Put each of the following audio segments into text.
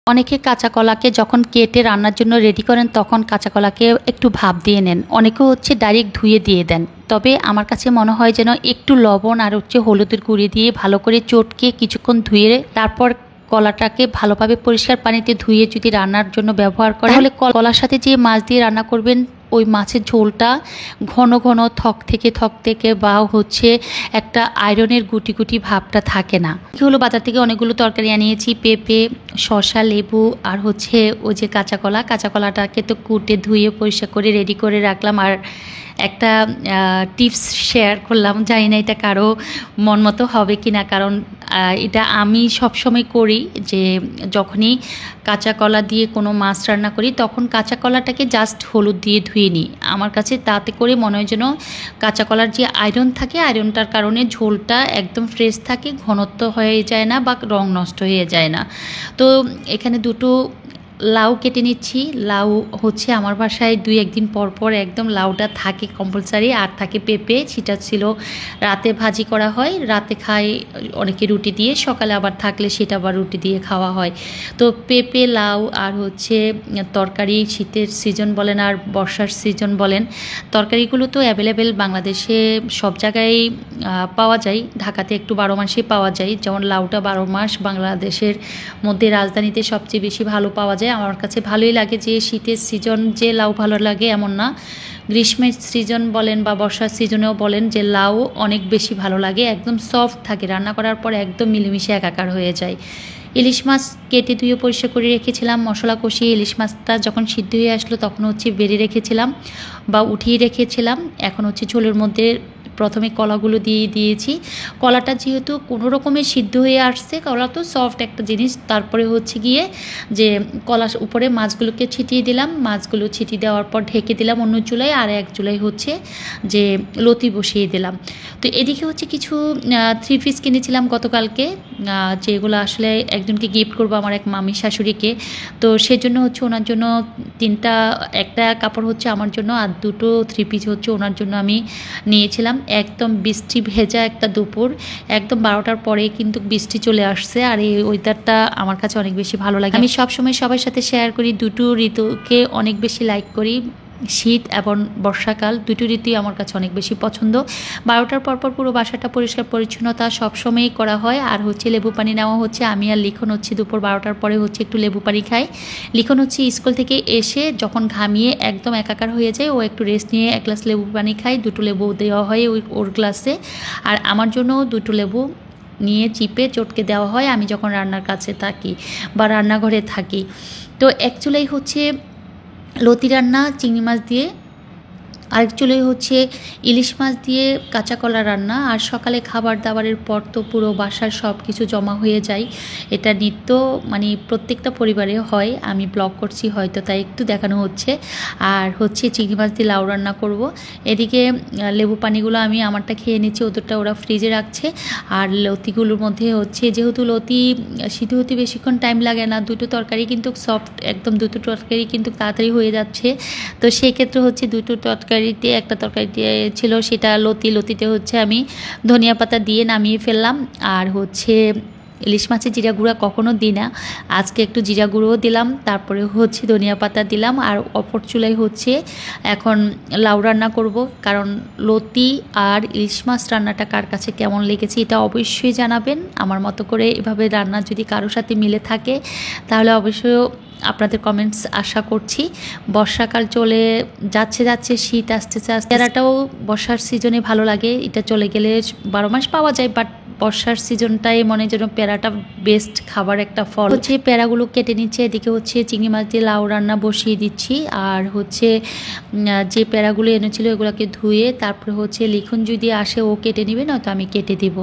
অনেকে কাঁচা কলাকে যখন কেটে রান্নার জন্য রেডি করেন তখন কাঁচা কলাকে একটু ভাপ দিয়ে নেন, অনেকে হচ্ছে ডাইরেক্ট ধুয়ে দিয়ে দেন। তবে আমার কাছে মনে হয় যেন একটু লবণ আর হচ্ছে হলুদের গুঁড়ি দিয়ে ভালো করে চটকে কিছুক্ষণ ধুয়ে তারপর কলাটাকে ভালোভাবে পরিষ্কার পানিতে ধুয়ে যদি রান্নার জন্য ব্যবহার করেন তাহলে কলার সাথে যে মাছ দিয়ে রান্না করবেন ওই মাছের ঝোলটা ঘন ঘন থক থেকে বা হচ্ছে একটা আয়রনের গুটি গুটি ভাবটা থাকে না। কি হলো, বাজার থেকে অনেকগুলো তরকারি আনিয়েছি, পেঁপে, শসা, লেবু আর হচ্ছে ওই যে কাঁচা কলাটাকে তো কুটে ধুয়ে পরিষ্কার করে রেডি করে রাখলাম। আর একটা টিপস শেয়ার করলাম, জানি না এটা কারো মন মতো হবে কি না, কারণ এটা আমি সবসময় করি যে যখনই কাঁচা কলা দিয়ে কোনো মাছ রান্না করি তখন কাঁচা কলাটাকে জাস্ট হলুদ দিয়ে ধুয়ে নিই। আমার কাছে তাতে করে মনে হয় যেন কাঁচা কলার যে আয়রন থাকে আয়রনটার কারণে ঝোলটা একদম ফ্রেশ থাকে, ঘনত্ব হয়ে যায় না বা রং নষ্ট হয়ে যায় না। তো এখানে দুটো লাউ কেটে নিচ্ছি। লাউ হচ্ছে আমার বাসায় 2-1 দিন পর পর একদম লাউটা থাকে কম্পালসারি। আর থাকে পেঁপে, সেটা ছিল রাতে ভাজি করা হয়, রাতে খায় অনেকে রুটি দিয়ে, সকালে আবার থাকলে সেটা আবার রুটি দিয়ে খাওয়া হয়। তো পেঁপে, লাউ আর হচ্ছে তরকারি, শীতের সিজন বলেন আর বর্ষার সিজন বলেন, তরকারিগুলো তো অ্যাভেলেবেল বাংলাদেশে সব জায়গায় পাওয়া যায়। ঢাকাতে একটু 12 মাসেই পাওয়া যায়, যেমন লাউটা 12 মাস বাংলাদেশের মধ্যে রাজধানীতে সবচেয়ে বেশি ভালো পাওয়া যায়। আমার কাছে ভালোই লাগে যে শীতের সিজন যে লাউ ভালো লাগে এমন না, গ্রীষ্মের সিজন বলেন বা বর্ষার সিজনেও বলেন যে লাউ অনেক বেশি ভালো লাগে, একদম সফট থাকে, রান্না করার পর একদম মিলেমিশে একাকার হয়ে যায়। ইলিশ মাছ কেটে ধুয়ে পরিষ্কার করে রেখেছিলাম, মশলা কষিয়ে ইলিশ মাছটা যখন সিদ্ধ হয়ে আসলো তখন হচ্ছে বেড়ে রেখেছিলাম বা উঠিয়ে রেখেছিলাম। এখন হচ্ছে ঝোলের মধ্যে প্রথমে কলাগুলো দিয়ে দিয়েছি। কলাটা যেহেতু কোনো রকমের সিদ্ধ হয়ে আসছে, কলা তো সফট একটা জিনিস, তারপরে হচ্ছে গিয়ে যে কলার উপরে মাছগুলোকে ছিটিয়ে দিলাম, মাছগুলো ছিটিয়ে দেওয়ার পর ঢেকে দিলাম অন্য চুলায়, আর এক চুলায় হচ্ছে যে লতি বসিয়ে দিলাম। তো এদিকে হচ্ছে কিছু 3 পিস কিনেছিলাম গতকালকে, যেগুলো আসলে একজনকে গিফট করবো, আমার এক মামি শাশুড়িকে। তো সেজন্য হচ্ছে ওনার জন্য 3টা, একটা কাপড় হচ্ছে আমার জন্য আর 2টো 3 পিস হচ্ছে ওনার জন্য আমি নিয়েছিলাম। একদম বৃষ্টি ভেজা একটা দুপুর, একদম 12টার পরে কিন্তু বৃষ্টি চলে আসছে, আর এই ওয়েদারটা আমার কাছে অনেক বেশি ভালো লাগে। আমি সবসময় সবার সাথে শেয়ার করি, দুটো ঋতুকে অনেক বেশি লাইক করি, শীত এবং বর্ষাকাল, দুটো ঋতুই আমার কাছে অনেক বেশি পছন্দ। 12টার পরপর পুরো বাসাটা পরিষ্কার পরিচ্ছন্নতা সবসময়ই করা হয়। আর হচ্ছে লেবু পানি নেওয়া হচ্ছে, আমি আর লিখন হচ্ছে দুপুর 12টার পরে হচ্ছে একটু লেবু পানি খাই। লিখন হচ্ছে স্কুল থেকে এসে যখন ঘামিয়ে একদম একাকার হয়ে যায়, ও একটু রেস্ট নিয়ে 1 গ্লাস লেবু পানি খায়, 2টো লেবু দেওয়া হয় ওর গ্লাসে, আর আমার জন্য 2টো লেবু নিয়ে চিপে চটকে দেওয়া হয় আমি যখন রান্নার কাছে থাকি বা রান্নাঘরে থাকি। তো অ্যাকচুয়ালি হচ্ছে লতি রান্না চিংড়ি মাছ দিয়ে, আর চুলোয় হচ্ছে ইলিশ মাছ দিয়ে কাঁচা কলা রান্না। আর সকালে খাবার দাবারের পর তো পুরো বাসার সব কিছু জমা হয়ে যায়, এটা নিত্য মানে প্রত্যেকটা পরিবারে হয়। আমি ব্লগ করছি হয়তো তাই একটু দেখানো হচ্ছে। আর হচ্ছে চিংড়ি মাছ দিয়ে লাউ রান্না করব। এদিকে লেবু পানিগুলো আমি আমারটা খেয়ে নিচ্ছি, ওদেরটা ওরা ফ্রিজে রাখছে। আর লতিগুলোর মধ্যে হচ্ছে যেহেতু লতি সিদ্ধ হতে বেশিক্ষণ টাইম লাগে না, 2টো তরকারি কিন্তু সফট, একদম 2টো তরকারি কিন্তু তাড়াতাড়ি হয়ে যাচ্ছে। তো সেই ক্ষেত্রে হচ্ছে 2টো তরকারি, একটা তরকারি ছিল সেটা লতিতে হচ্ছে আমি ধনিয়া পাতা দিয়ে নামিয়ে ফেললাম। আর হচ্ছে ইলিশ মাছের জিরা গুঁড়া কখনো দিই না, আজকে একটু জিরা গুঁড়োও দিলাম, তারপরে হচ্ছে ধনিয়া পাতা দিলাম। আর অপর চুলায় হচ্ছে এখন লাউ রান্না করব, কারণ লতি আর ইলিশ মাছ রান্নাটা কার কাছে কেমন লেগেছে এটা অবশ্যই জানাবেন। আমার মতো করে এভাবে রান্না যদি কারোর সাথে মিলে থাকে তাহলে অবশ্যই আপনাদের কমেন্টস আশা করছি। বর্ষাকাল চলে যাচ্ছে, শীত আসতেছে, পেয়ারাটাও বর্ষার সিজনে ভালো লাগে, এটা চলে গেলে 12 মাস পাওয়া যায়, বাট বর্ষার সিজনটাই মনে যেন পেয়ারাটা বেস্ট খাবার একটা ফল। হচ্ছে পেয়ারাগুলো কেটে নিচ্ছে, এদিকে হচ্ছে চিংড়ি মাছ দিয়ে লাউ রান্না বসিয়ে দিচ্ছি। আর হচ্ছে যে পেয়ারাগুলো এনেছিল এগুলোকে ধুয়ে তারপরে হচ্ছে লিখন যদি আসে ও কেটে নেবে, নয়তো আমি কেটে দিব।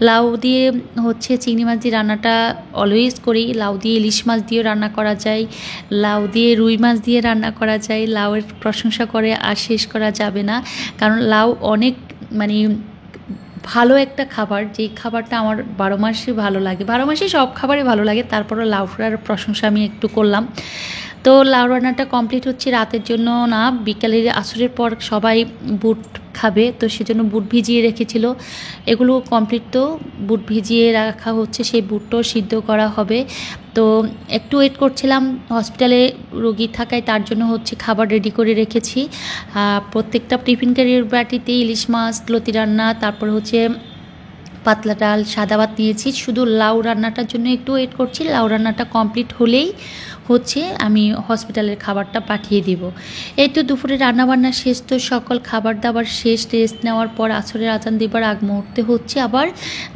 লাউ দিয়ে হচ্ছে চিংড়ি মাছ দিয়ে রান্নাটা অলওয়েজ করি, লাউ দিয়ে ইলিশ মাছ দিয়েও রান্না করা যায়, লাউ দিয়ে রুই মাছ দিয়ে রান্না করা যায়। লাউয়ের প্রশংসা করে আর শেষ করা যাবে না, কারণ লাউ অনেক মানে ভালো একটা খাবার, যে খাবারটা আমার 12 মাসই ভালো লাগে, 12 মাসে সব খাবারই ভালো লাগে, তারপরে লাউটার প্রশংসা আমি একটু করলাম। তো লাউ রান্নাটা কমপ্লিট হচ্ছে রাতের জন্য না, বিকালের আসরের পর সবাই বুট খাবে, তো সেজন্য বুট ভিজিয়ে রেখেছিল, এগুলো কমপ্লিট। তো বুট ভিজিয়ে রাখা হচ্ছে, সেই বুটটাও সিদ্ধ করা হবে। তো একটু ওয়েট করছিলাম, হসপিটালে রোগী থাকায় তার জন্য হচ্ছে খাবার রেডি করে রেখেছি। প্রত্যেকটা টিফিন ক্যারিয়ার বাটিতে ইলিশ মাছ, লতি রান্না, তারপর হচ্ছে পাতলা ডাল, সাদা ভাত নিয়েছি। শুধু লাউ রান্নাটার জন্য একটু ওয়েট করছি, লাউ রান্নাটা কমপ্লিট হলেই হচ্ছে আমি হসপিটালের খাবারটা পাঠিয়ে দিব। এই তো দুপুরে রান্নাবান্না শেষ, তো সকল খাবার দাবার শেষ, রেস্ট নেওয়ার পর আসরের আজান দিবার আগ মুহূর্তে হচ্ছে আবার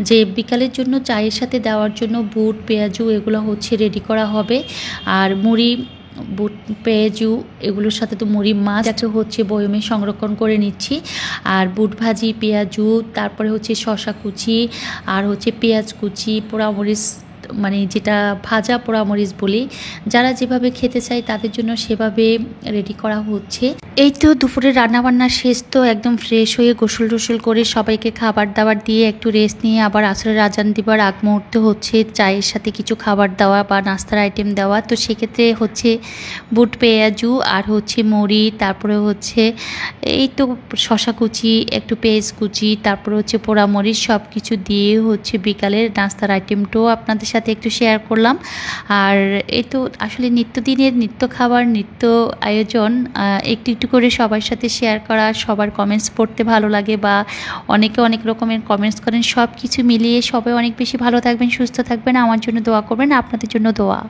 যে বিকালের জন্য চায়ের সাথে দেওয়ার জন্য বুট, পেঁয়াজু এগুলো হচ্ছে রেডি করা হবে। আর মুড়ি, বুট, পেঁয়াজু এগুলোর সাথে তো মুড়ি, মাছ যাতে হচ্ছে বয়মে সংরক্ষণ করে নিচ্ছি। আর বুট ভাজি, পেঁয়াজু, তারপরে হচ্ছে শসা কুচি, আর হচ্ছে পেঁয়াজ কুচি, পোড়ামরিচ, মানে যেটা ভাজা পোড়ামরিচ বলি, যারা যেভাবে খেতে চায় তাদের জন্য সেভাবে রেডি করা হচ্ছে। এই তো দুপুরে রান্নাবান্না শেষ, তো একদম ফ্রেশ হয়ে গোসল টোসল করে সবাইকে খাবার দাবার দিয়ে একটু রেস্ট নিয়ে আবার আসরের আজান দিবার আগ মুহূর্তে হচ্ছে চায়ের সাথে কিছু খাবার দেওয়া বা নাস্তার আইটেম দেওয়া। তো সেক্ষেত্রে হচ্ছে বুট, পেঁয়াজু আর হচ্ছে মুড়ি, তারপরে হচ্ছে এই তো শসা কুচি, একটু পেঁয়াজ কুচি, তারপরে হচ্ছে পোড়ামরিচ, সব কিছু দিয়ে হচ্ছে বিকালের নাস্তার আইটেমটাও আপনাদের সাথে একটু শেয়ার করলাম। আর এই তো আসলে নিত্যদিনের নিত্য খাবার, নিত্য আয়োজন একটু একটু করে সবার সাথে শেয়ার করা, সবার কমেন্টস পড়তে ভালো লাগে বা অনেকে অনেক রকমের কমেন্টস করেন। সব কিছু মিলিয়ে সবাই অনেক বেশি ভালো থাকবেন, সুস্থ থাকবেন, আমার জন্য দোয়া করবেন, আপনাদের জন্য দোয়া।